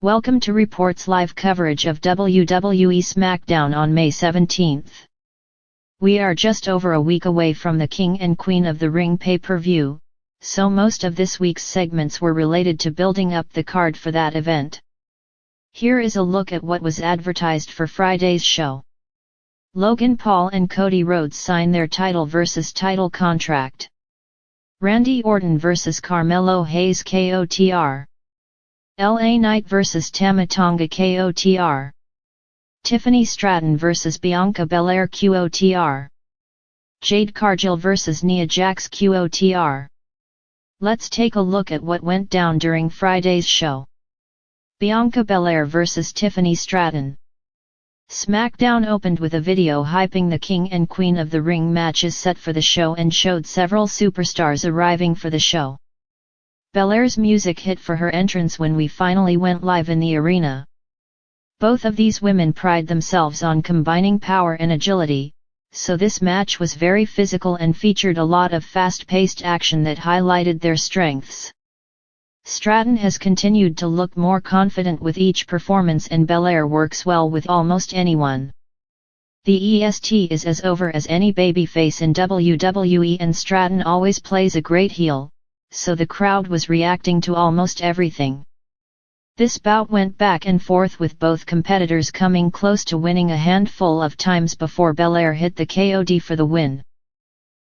Welcome to Reports live coverage of WWE SmackDown on May 17th. We are just over a week away from the King and Queen of the Ring pay-per-view, so most of this week's segments were related to building up the card for that event. Here is a look at what was advertised for Friday's show. Logan Paul and Cody Rhodes sign their title versus title contract. Randy Orton vs Carmelo Hayes KOTR. LA Knight vs Tama Tonga KOTR. Tiffany Stratton vs Bianca Belair QOTR. Jade Cargill vs Nia Jax QOTR. Let's take a look at what went down during Friday's show. Bianca Belair vs Tiffany Stratton. SmackDown opened with a video hyping the King and Queen of the Ring matches set for the show and showed several superstars arriving for the show. Belair's music hit for her entrance when we finally went live in the arena. Both of these women pride themselves on combining power and agility, so this match was very physical and featured a lot of fast-paced action that highlighted their strengths. Straton has continued to look more confident with each performance and Belair works well with almost anyone. The EST is as over as any babyface in WWE and Straton always plays a great heel, so the crowd was reacting to almost everything. This bout went back and forth with both competitors coming close to winning a handful of times before Belair hit the KOD for the win.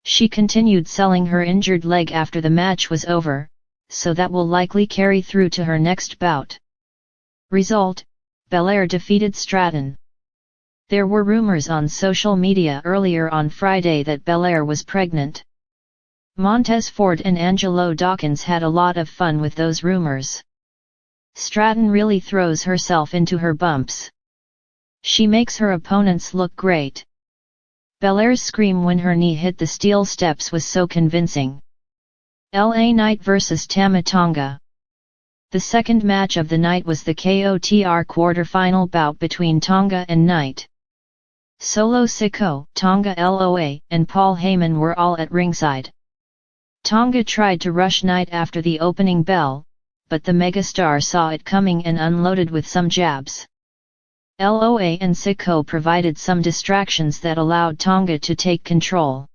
She continued selling her injured leg after the match was over, so that will likely carry through to her next bout. Result: Belair defeated Straton. There were rumors on social media earlier on Friday that Belair was pregnant. Montez Ford and Angelo Dawkins had a lot of fun with those rumors. Straton really throws herself into her bumps. She makes her opponents look great. Belair's scream when her knee hit the steel steps was so convincing. LA Knight vs Tama Tonga. The second match of the night was the KOTR quarter-final bout between Tonga and Knight. Solo Sikoa, Tonga LOA, and Paul Heyman were all at ringside. Tonga tried to rush Knight after the opening bell, but the megastar saw it coming and unloaded with some jabs. LOA and Sikoa provided some distractions that allowed Tonga to take control.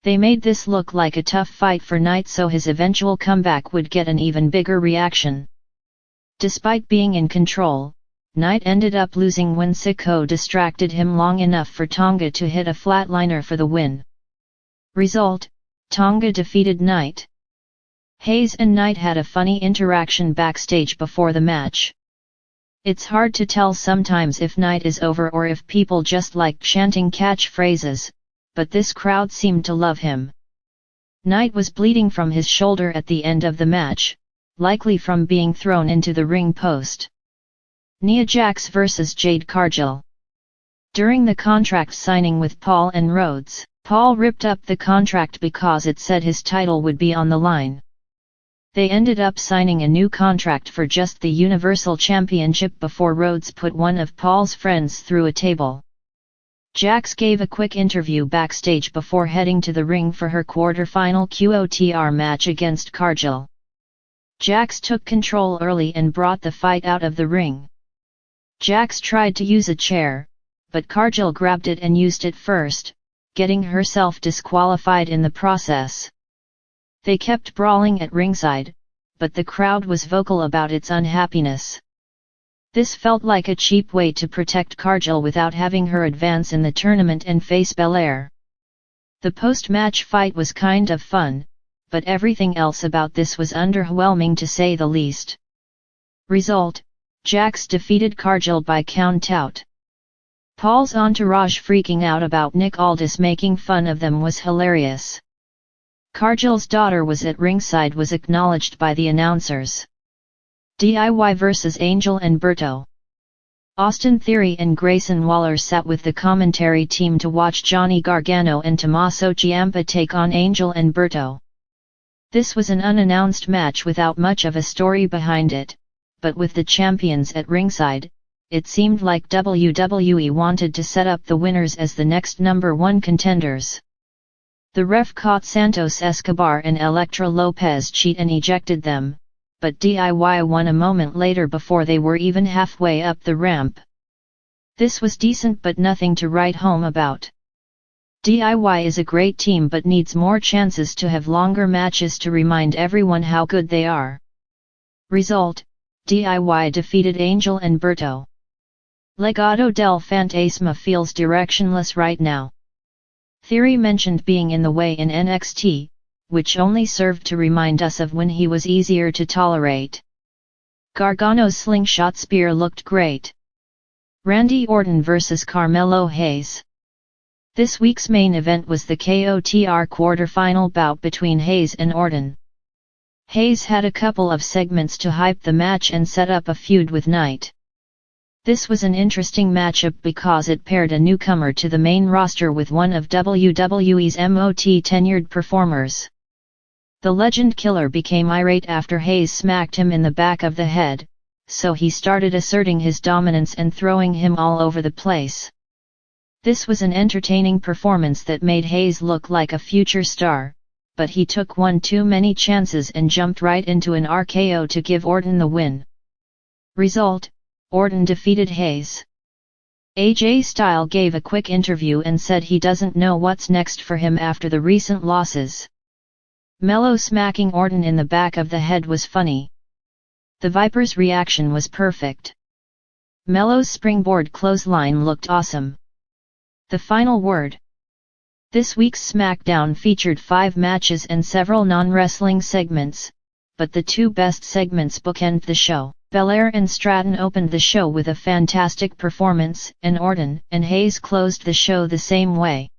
They made this look like a tough fight for Knight so his eventual comeback would get an even bigger reaction. Despite being in control, Knight ended up losing when Sikoa distracted him long enough for Tonga to hit a flatliner for the win. Result: Tonga defeated Knight. Hayes and Knight had a funny interaction backstage before the match. It's hard to tell sometimes if Knight is over or if people just like chanting catchphrases, but this crowd seemed to love him. Knight was bleeding from his shoulder at the end of the match, likely from being thrown into the ring post. Nia Jax vs Jade Cargill. During the contract signing with Paul and Rhodes, Paul ripped up the contract because it said his title would be on the line. They ended up signing a new contract for just the Universal Championship before Rhodes put one of Paul's friends through a table. Jax gave a quick interview backstage before heading to the ring for her quarter-final QOTR match against Cargill. Jax took control early and brought the fight out of the ring. Jax tried to use a chair, but Cargill grabbed it and used it first, getting herself disqualified in the process. They kept brawling at ringside, but the crowd was vocal about its unhappiness. This felt like a cheap way to protect Cargill without having her advance in the tournament and face Belair. The post-match fight was kind of fun, but everything else about this was underwhelming to say the least. Result: Jax defeated Cargill by count-out. Paul's entourage freaking out about Nick Aldis making fun of them was hilarious. Cargill's daughter was at ringside was acknowledged by the announcers. DIY vs Angel and Berto. Austin Theory and Grayson Waller sat with the commentary team to watch Johnny Gargano and Tommaso Ciampa take on Angel and Berto. This was an unannounced match without much of a story behind it, but with the champions at ringside, it seemed like WWE wanted to set up the winners as the next #1 contenders. The ref caught Santos Escobar and Elektra Lopez cheat and ejected them, but DIY won a moment later before they were even halfway up the ramp. This was decent but nothing to write home about. DIY is a great team but needs more chances to have longer matches to remind everyone how good they are. Result: DIY defeated Angel and Berto. Legado del Fantasma feels directionless right now. Theory mentioned being in the way in NXT, which only served to remind us of when he was easier to tolerate. Gargano's slingshot spear looked great. Randy Orton vs Carmelo Hayes. This week's main event was the KOTR quarterfinal bout between Hayes and Orton. Hayes had a couple of segments to hype the match and set up a feud with Knight. This was an interesting matchup because it paired a newcomer to the main roster with one of WWE's most tenured performers. The Legend Killer became irate after Hayes smacked him in the back of the head, so he started asserting his dominance and throwing him all over the place. This was an entertaining performance that made Hayes look like a future star, but he took one too many chances and jumped right into an RKO to give Orton the win. Result: Orton defeated Hayes. AJ Styles gave a quick interview and said he doesn't know what's next for him after the recent losses. Melo smacking Orton in the back of the head was funny. The Viper's reaction was perfect. Melo's springboard clothesline looked awesome. The final word. This week's SmackDown featured 5 matches and several non-wrestling segments, but the 2 best segments bookend the show. Belair and Stratton opened the show with a fantastic performance, and Orton and Hayes closed the show the same way.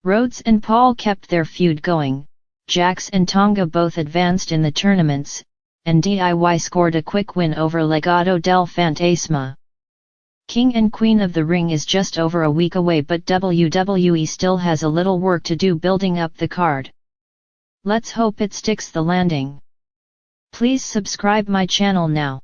Rhodes and Paul kept their feud going, Jax and Tonga both advanced in the tournaments, and DIY scored a quick win over Legado del Fantasma. King and Queen of the Ring is just over a week away, but WWE still has a little work to do building up the card. Let's hope it sticks the landing. Please subscribe my channel now.